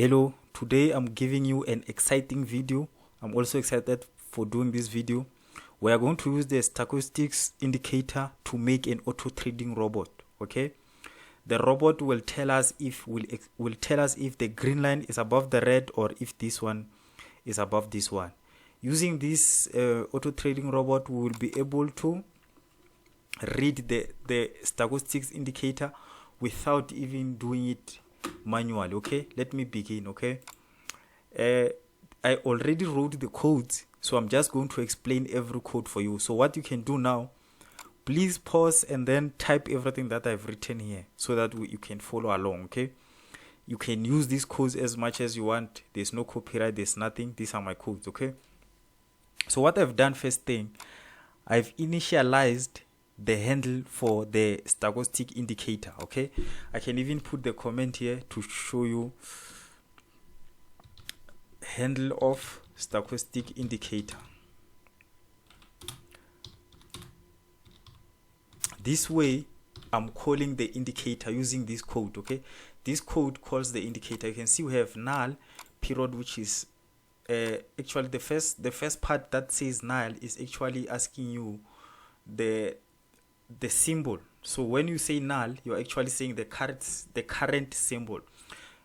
Hello, today I'm giving you an exciting video. I'm also excited for doing this video. We are going to use the stochastics indicator to make an auto trading robot. Okay, the robot will tell us if the green line is above the red or if this one is above this one. Using this auto trading robot, we will be able to read the stochastics indicator without even doing it manually. Okay, let me begin. Okay, I already wrote the codes, so I'm just going to explain every code for you. So what you can do now, please pause and then type everything that I've written here so that you can follow along. Okay, you can use these codes as much as you want. There's no copyright, there's nothing. These are my codes. Okay, so what I've done, first thing, I've initialized the handle for the stochastic indicator. Okay, I can even put the comment here to show you handle of stochastic indicator. This way I'm calling the indicator using this code. Okay, this code calls the indicator. You can see we have null period, which is actually the first part that says null is actually asking you the symbol. So when you say null, you're actually saying the current symbol,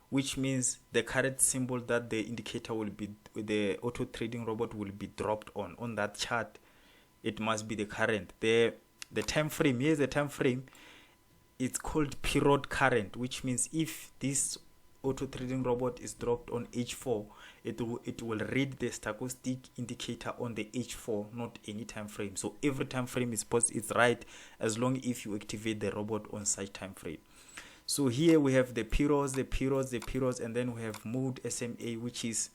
which means the current symbol that the indicator will be, the auto trading robot will be dropped on that chart. It must be the current. The time frame, here's the time frame. It's called period current, which means if this auto trading robot is dropped on H4, it will read the stochastic indicator on the H4, not any time frame. So every time frame is right as long if you activate the robot on such time frame. So here we have the periods, and then we have mode SMA, which is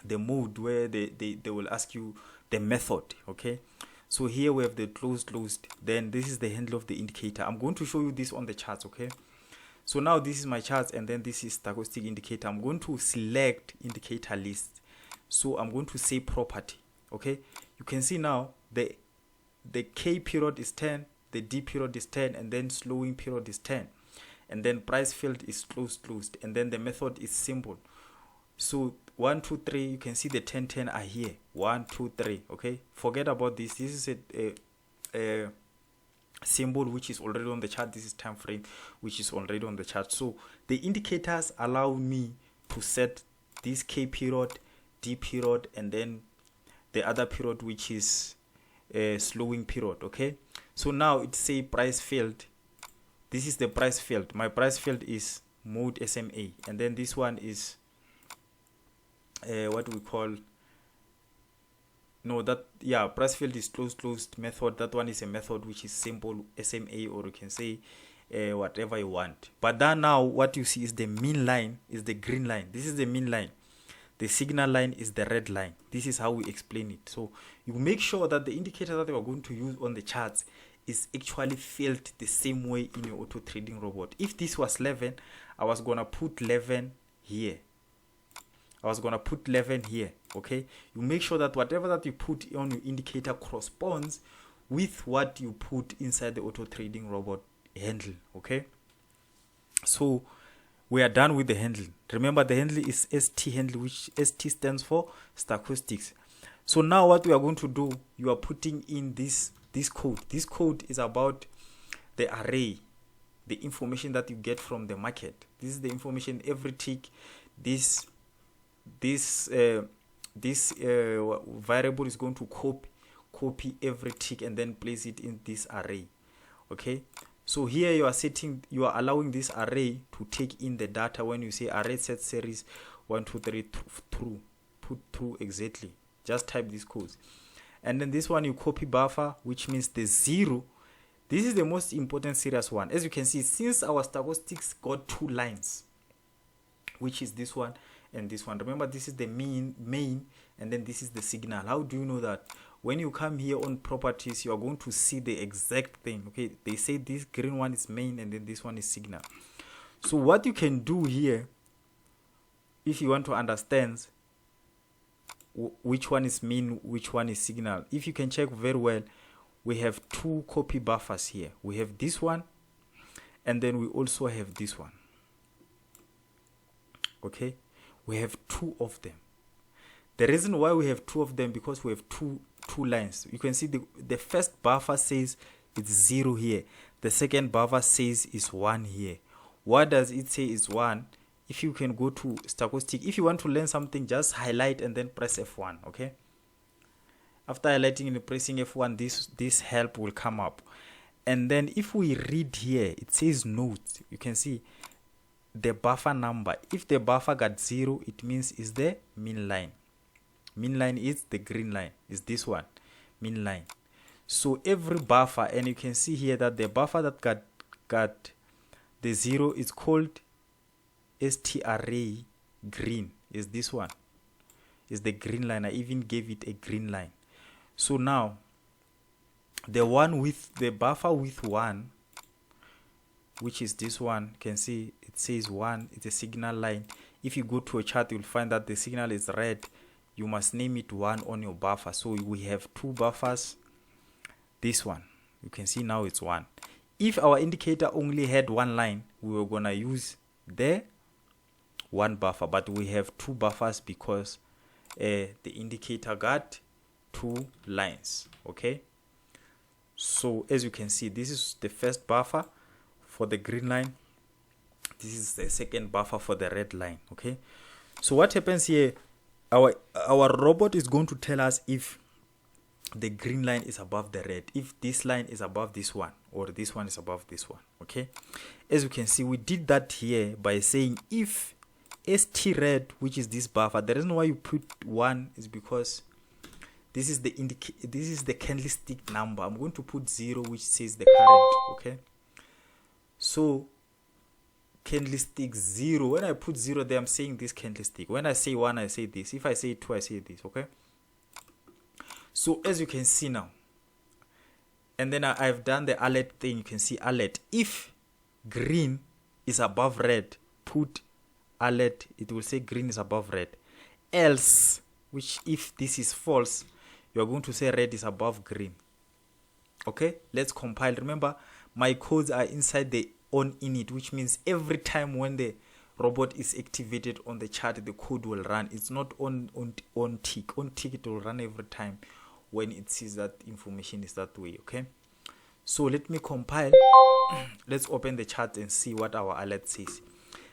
the mode where they will ask you the method. Okay, so here we have the closed. Then this is the handle of the indicator. I'm going to show you this on the charts. Okay, so now this is my charts, and then this is stochastic indicator. I'm going to select indicator list. So I'm going to say property. Okay, you can see now the K period is 10, the D period is 10, and then slowing period is 10, and then price field is closed, and then the method is symbol. So 1 2 3, you can see the 10 are here. 1 2 3. Okay, forget about this. This is a symbol which is already on the chart. This is time frame which is already on the chart. So the indicators allow me to set this K period, D period, and then the other period which is a slowing period. Okay, so now it say price field. This is the price field. My price field is mode SMA, and then this one is what we call, no, that, yeah, price field is closed method. That one is a method which is simple SMA, or you can say whatever you want. But then now what you see is the mean line is the green line. This is the mean line. The signal line is the red line. This is how we explain it. So you make sure that the indicator that we are going to use on the charts is actually filled the same way in your auto trading robot. If this was 11, I was gonna put 11 here. Okay, you make sure that whatever that you put on your indicator corresponds with what you put inside the auto trading robot handle. Okay, so we are done with the handle. Remember, the handle is ST handle, which ST stands for stochastics. So now what we are going to do, you are putting in this code. This code is about the array, the information that you get from the market. This is the information, every tick. This variable is going to copy every tick and then place it in this array. Okay, so here you are allowing this array to take in the data. When you say array set series 1 2 3 through, put through exactly, just type these codes. And then this one you copy buffer, which means the 0. This is the most important serious one. As you can see, since our stochastics got 2 lines, which is this one and this one. Remember, this is the main, and then this is the signal. How do you know that? When you come here on properties, you are going to see the exact thing. Okay, they say this green one is main and then this one is signal. So what you can do here, if you want to understand which one is main, which one is signal, if you can check very well, we have 2 copy buffers here. We have this one, and then we also have this one. Okay, we have two of them. The reason why we have two of them, because we have two lines. You can see the first buffer says it's 0 here, the second buffer says it's 1 here. What does it say is 1? If you can go to Stochastic, if you want to learn something, just highlight and then press F1. Okay, after highlighting and pressing F1, this help will come up. And then if we read here, it says notes. You can see the buffer number. If the buffer got 0, it means is the mean line. Mean line is the green line, is this one, mean line. So every buffer, and you can see here that the buffer that got the 0 is called STRA green, is this one, is the green line. I even gave it a green line. So now the one with the buffer with 1, which is this one, you can see it says 1, it's a signal line. If you go to a chart, you'll find that the signal is red. You must name it 1 on your buffer. So we have two buffers. This one, you can see now it's 1. If our indicator only had one line, we were gonna use the one buffer, but we have two buffers because the indicator got two lines. Okay, so as you can see, this is the first buffer for the green line, this is the second buffer for the red line. Okay, so what happens here, our robot is going to tell us if the green line is above the red, if this line is above this one, or this one is above this one. Okay, as you can see, we did that here by saying if ST red, which is this buffer, the reason why you put 1 is because this is the candlestick number. I'm going to put 0, which says the current. Okay, so candlestick 0, when I put 0 there, I'm saying this candlestick. When I say 1, I say this. If I say 2, I say this. Okay, so as you can see now, and then I've done the alert thing. You can see alert. If green is above red, put alert, it will say green is above red. Else, which if this is false, you are going to say red is above green. Okay, let's compile. Remember, my codes are inside the on init, which means every time when the robot is activated on the chart, the code will run. It's not on tick. On tick, it will run every time when it sees that information is that way. Okay, so let me compile. Let's open the chart and see what our alert says.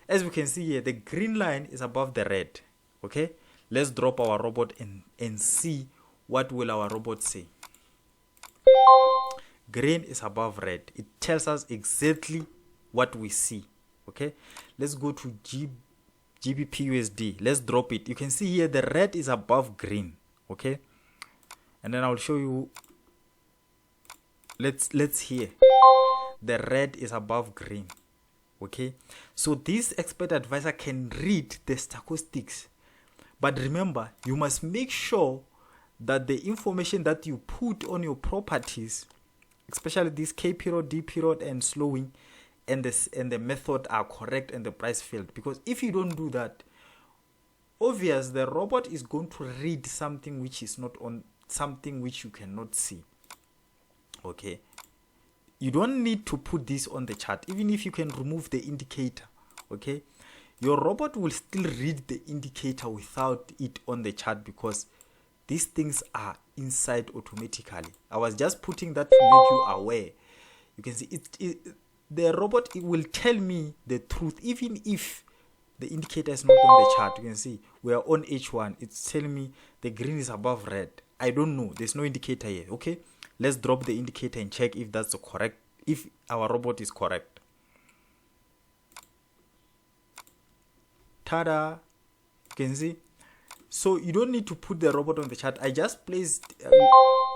As we can see here, the green line is above the red. Okay, let's drop our robot and see what will our robot say. Green is above red. It tells us exactly what we see. Okay, let's go to GBP/USD. Let's drop it. You can see here the red is above green. Okay, and then I'll show you. Let's hear. The red is above green. Okay, so this expert advisor can read the statistics, but remember, you must make sure that the information that you put on your properties, especially this K period, D period, and slowing, and the method are correct and the price field. Because if you don't do that, obvious the robot is going to read something which is not on something which you cannot see. Okay, you don't need to put this on the chart, even if you can remove the indicator. Okay, your robot will still read the indicator without it on the chart, because these things are inside automatically. I was just putting that to make you aware. You can see the robot, it will tell me the truth even if the indicator is not on the chart. You can see we are on H1. It's telling me the green is above red. I don't know, there's no indicator here. Okay, let's drop the indicator and check if that's the correct, if our robot is correct. Tada! You can see. So you don't need to put the robot on the chart. I just placed,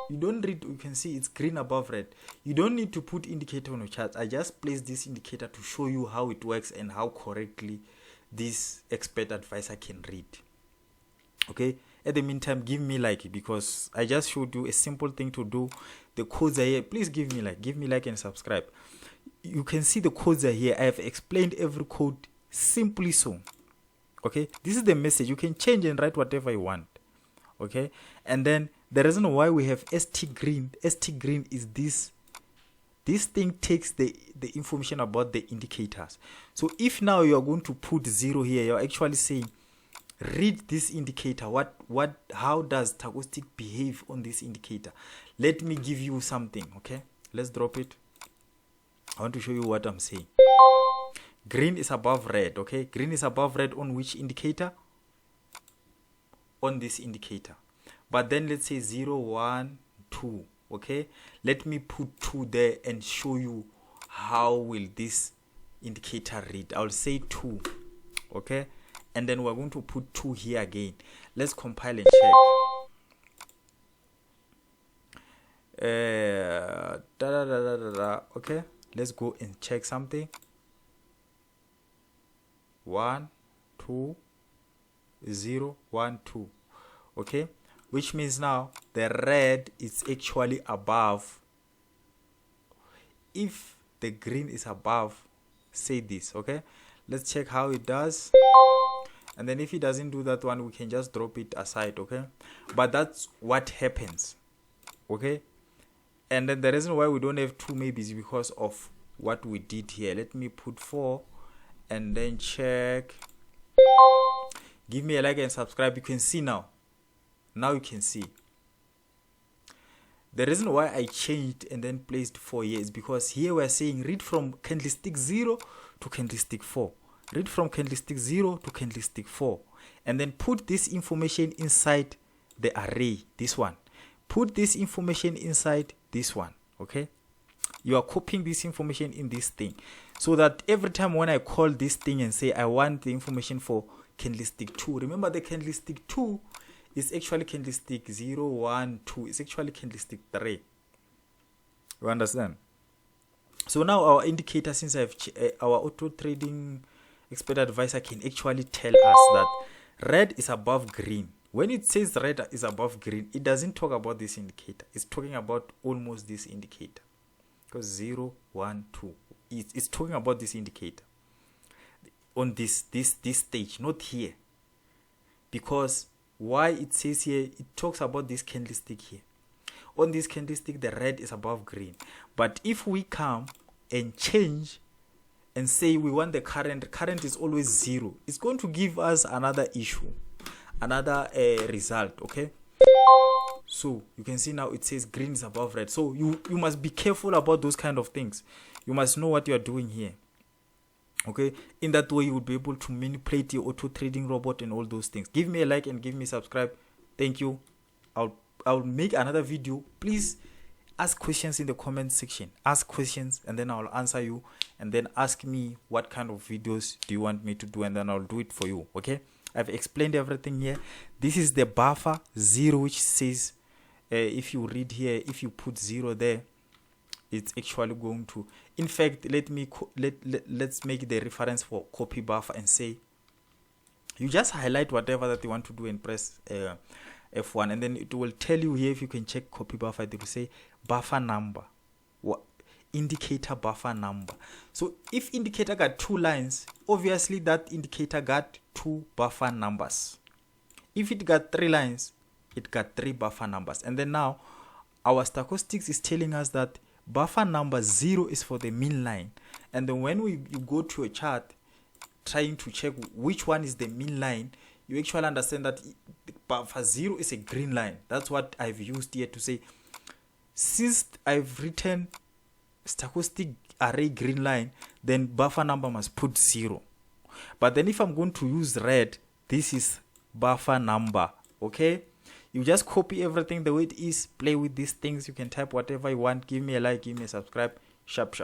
you don't read, you can see it's green above red. You don't need to put indicator on the chart. I just placed this indicator to show you how it works and how correctly this expert advisor can read. Okay, at the meantime, give me like, because I just showed you a simple thing to do. The codes are here. Please give me like and subscribe. You can see the codes are here. I have explained every code simply so. Okay, this is the message. You can change and write whatever you want. Okay, and then the reason why we have ST green is this this thing takes the information about the indicators. So if now you are going to put 0 here, you're actually saying, read this indicator. How does Stochastic behave on this indicator? Let me give you something. Okay, let's drop it. I want to show you what I'm saying. Green is above red. Okay, green is above red on which indicator? On this indicator. But then let's say 0, 1, 2. Okay, let me put 2 there and show you how will this indicator read. I'll say 2. Okay, and then we're going to put 2 here again. Let's compile and check. Okay, let's go and check something. 1, 2, 0, 1, 2. Okay, which means now the red is actually above. If the green is above, say this. Okay, let's check how it does. And then if it doesn't do that one, we can just drop it aside. Okay, but that's what happens. Okay, and then the reason why we don't have 2 maybe is because of what we did here. Let me put 4 and then check. Give me a like and subscribe. You can see now you can see the reason why I changed and then placed 4 here is because here we're saying read from candlestick 0 to candlestick 4, read from candlestick 0 to candlestick 4, and then put this information inside the array. This one, put this information inside this one. Okay, you are copying this information in this thing, so that every time when I call this thing and say I want the information for candlestick 2, remember the candlestick 2 is actually candlestick 0, 1, 2. It's actually candlestick 3. You understand? So now our indicator, since our auto trading expert advisor can actually tell us that red is above green. When it says red is above green, it doesn't talk about this indicator. It's talking about almost this indicator, because 0, 1, 2. It's talking about this indicator on this stage, not here. Because why it says here, it talks about this candlestick here. On this candlestick, the red is above green. But if we come and change and say we want the current is always 0, it's going to give us another issue, another result. Okay, so you can see now it says green is above red. So you must be careful about those kind of things. You must know what you are doing here. Okay, in that way you will be able to manipulate your auto trading robot and all those things. Give me a like and give me subscribe. Thank you. I'll make another video. Please ask questions in the comment section. Ask questions and then I'll answer you, and then ask me what kind of videos do you want me to do, and then I'll do it for you. Okay, I've explained everything here. This is the buffer 0, which says if you read here, if you put 0 there, it's actually going to, in fact, let's make the reference for copy buffer and say you just highlight whatever that you want to do and press F1, and then it will tell you here, if you can check copy buffer, it will say buffer number, indicator buffer number. So if indicator got 2 lines, obviously that indicator got 2 buffer numbers. If it got 3 lines, it got 3 buffer numbers. And then now our Stochastics is telling us that buffer number 0 is for the mean line. And then when you go to a chart trying to check which one is the mean line, you actually understand that buffer 0 is a green line. That's what I've used here to say, since I've written stochastic array green line, then buffer number must put 0. But then if I'm going to use red, this is buffer number. Okay, you just copy everything the way it is, play with these things. You can type whatever you want. Give me a like, give me a subscribe. Sharp.